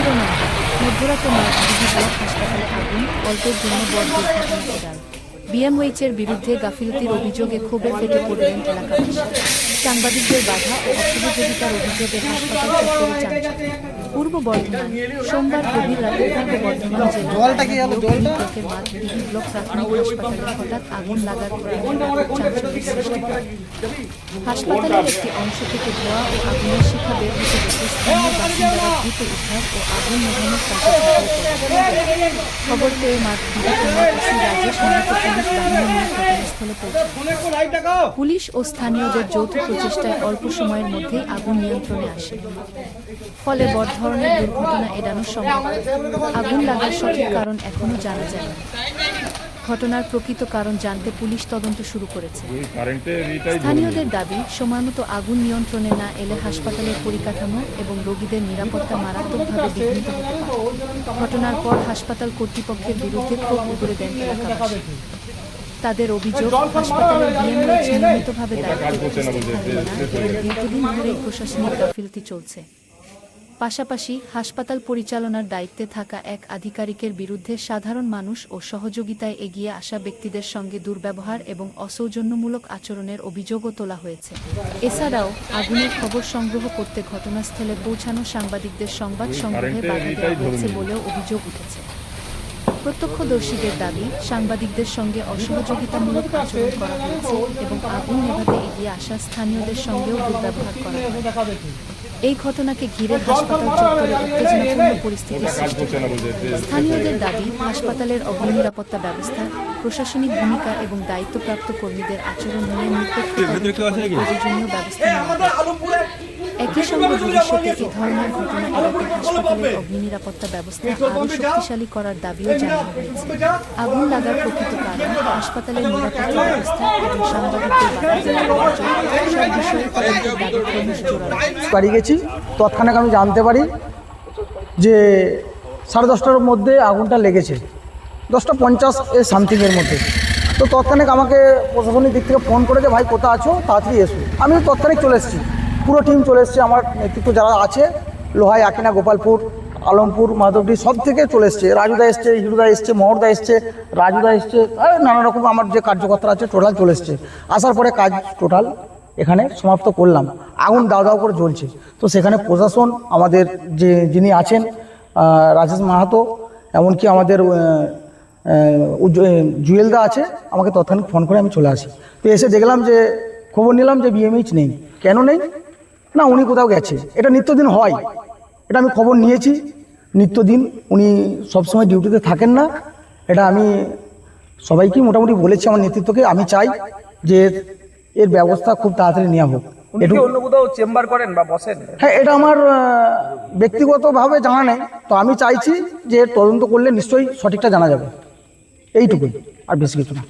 শিরোনাম মধ্যরাতে মার্কডিবি ব্লক হাসপাতালে আগুন, অল্পের জন্য বড় দুর্ঘটনা এড়াল। বিএমওএইচের বিরুদ্ধে গাফিলতির অভিযোগে ক্ষোভে ফেটে পড়লেন এলাকাবাসী। সাংবাদিকদের বাধা ও অসহযোগিতার অভিযোগে হাসপাতাল চত্বরে চাঞ্চল্য। পূর্ব বর্ধমান সোমবার গভীর রাতে পূর্ব বর্ধমান জেলার মার্কডিবি ব্লক প্রাথমিক হাসপাতালে হঠাৎ আগুন লাগার ঘটনায় ব্যাপক চাঞ্চল্যের সৃষ্টি হয়। হাসপাতালের একটি অংশ থেকে ধোঁয়া ও আগুনের শিখা বের হতে দেখে স্থানীয় বাসিন্দারা দ্রুত উদ্ধার ও আগুন নেভানোর কাজে ঝাঁপিয়ে পড়েন। খবর পেয়ে মার্কডিবি থানার ওসি রাজেশ মাহাতো পুলিশ বাহিনী নিয়ে ঘটনাস্থলে পৌঁছান। পুলিশ ও স্থানীয়দের যৌথ প্রচেষ্টায় অল্প সময়ের মধ্যেই আগুন নিয়ন্ত্রণে আসে, ফলে বড় ধরনের দুর্ঘটনা এড়ানো সম্ভব। আগুন লাগার সঠিক কারণ এখনো জানা যায়নি। ঘটনার প্রকৃত কারণ জানতে পুলিশ তদন্ত শুরু করেছে। স্থানীয়দের দাবি, সময়মতো আগুন নিয়ন্ত্রণে না এলে হাসপাতালের পরিকাঠামো এবং রোগীদের নিরাপত্তা মারাত্মকভাবে বিঘ্নিত হতে পারে। ঘটনার পর হাসপাতাল কর্তৃপক্ষের বিরুদ্ধে ক্ষোভ উগরে দেন এলাকাবাসী। তাদের অভিযোগ, হাসপাতালের বিএমওএইচ নিয়মিতভাবে দায়িত্বে উপস্থিত থাকেন না এবং দীর্ঘদিন ধরেই প্রশাসনিক গাফিলতি চলছে। পাশাপাশি হাসপাতাল পরিচালনার দায়িত্বে থাকা এক আধিকারিকের বিরুদ্ধে সাধারণ মানুষ ও সহযোগিতায় এগিয়ে আসা ব্যক্তিদের সঙ্গে দুর্ব্যবহার এবং অসৌজন্যমূলক আচরণের অভিযোগও তোলা হয়েছে। এছাড়াও আগুনের খবর সংগ্রহ করতে ঘটনাস্থলে পৌঁছানো সাংবাদিকদের সংবাদ সংগ্রহে বাধা দেওয়া হয়েছে বলেও অভিযোগ উঠেছে। প্রত্যক্ষদর্শীদের দাবি, সাংবাদিকদের সঙ্গে অসহযোগিতামূলক আচরণ করা হয়েছে এবং আগুন নেভাতে এগিয়ে আসা স্থানীয়দের সঙ্গেও দুর্ব্যবহার করা হয়। এই ঘটনাকে ঘিরে হাসপাতাল চত্বরে উত্তেজনাপূর্ণ পরিস্থিতির সৃষ্টি হয়। স্থানীয়দের দাবি, হাসপাতালের অগ্নিনিরাপত্তা ব্যবস্থা, প্রশাসনিক ভূমিকা এবং দায়িত্বপ্রাপ্ত কর্মীদের আচরণ নিয়ে নিরপেক্ষ প্রয়োজনীয় ব্যবস্থা নেওয়া হবে। একই সঙ্গে ভবিষ্যতে এ ধরনের ঘটনা এড়াতে হাসপাতালের অগ্নিনিরাপত্তা ব্যবস্থা আরও শক্তিশালী করার দাবিও জানানো হয়েছে। আগুন লাগার প্রকৃত কারণ, হাসপাতালের নিরাপত্তা ব্যবস্থা এবং সাংবাদিকদের বাধা দেওয়ার অভিযোগ, সব বিষয়ে তদন্তের দাবি ক্রমশ জোরালো। বাড়ি গেছি, তৎক্ষণাৎ আমি জানতে পারি যে 10:30টার মধ্যে আগুনটা লেগেছে, 10:50 সামথিংয়ের মধ্যে। তো তৎক্ষণাৎ আমাকে প্রশাসনিক দিক থেকে ফোন করে যে ভাই কোথায় আছো, তাড়াতাড়ি এসো। আমি তৎক্ষণাৎ চলে এসেছি, পুরো টিম চলে এসছে, আমার নেতৃত্ব যারা আছে লোহাই, আকিনা, গোপালপুর, আলমপুর, মাধবডি সব থেকে চলে এসছে। রাজুদা এসছে, হিরুদা এসছে, মহরদা এসছে, রাজুদা এসছে, নানা রকম আমার যে কার্যকর্তা আছে টোটাল চলে এসছে। আসার পরে কাজ টোটাল এখানে সমাপ্ত করলাম। আগুন দাও দাও করে জ্বলছে। তো সেখানে প্রশাসন, আমাদের যিনি আছেন রাজেশ মাহাতো, এমনকি আমাদের জুয়েলদা আছে, আমাকে তৎক্ষণাৎ ফোন করে আমি চলে আসি। তো এসে দেখলাম যে খবর নিলাম যে বিএমএইচ নেই। কেন নেই না, উনি কোথাও গেছে। এটা নিত্যদিন হয়, এটা আমি খবর নিয়েছি। নিত্যদিন উনি সবসময় ডিউটিতে থাকেন না, এটা আমি সবাইকেই মোটামুটি বলেছি, আমার নেতৃত্বকে। আমি চাই যে এর ব্যবস্থা খুব তাড়াতাড়ি নেওয়া হোক। একটু অন্য কোথাও চেম্বার করেন বা বসেন? হ্যাঁ, এটা আমার ব্যক্তিগতভাবে জানা নেই। তো আমি চাইছি যে তদন্ত করলে নিশ্চয়ই সঠিকটা জানা যাবে, এইটুকুই, আর বেশি কিছু না।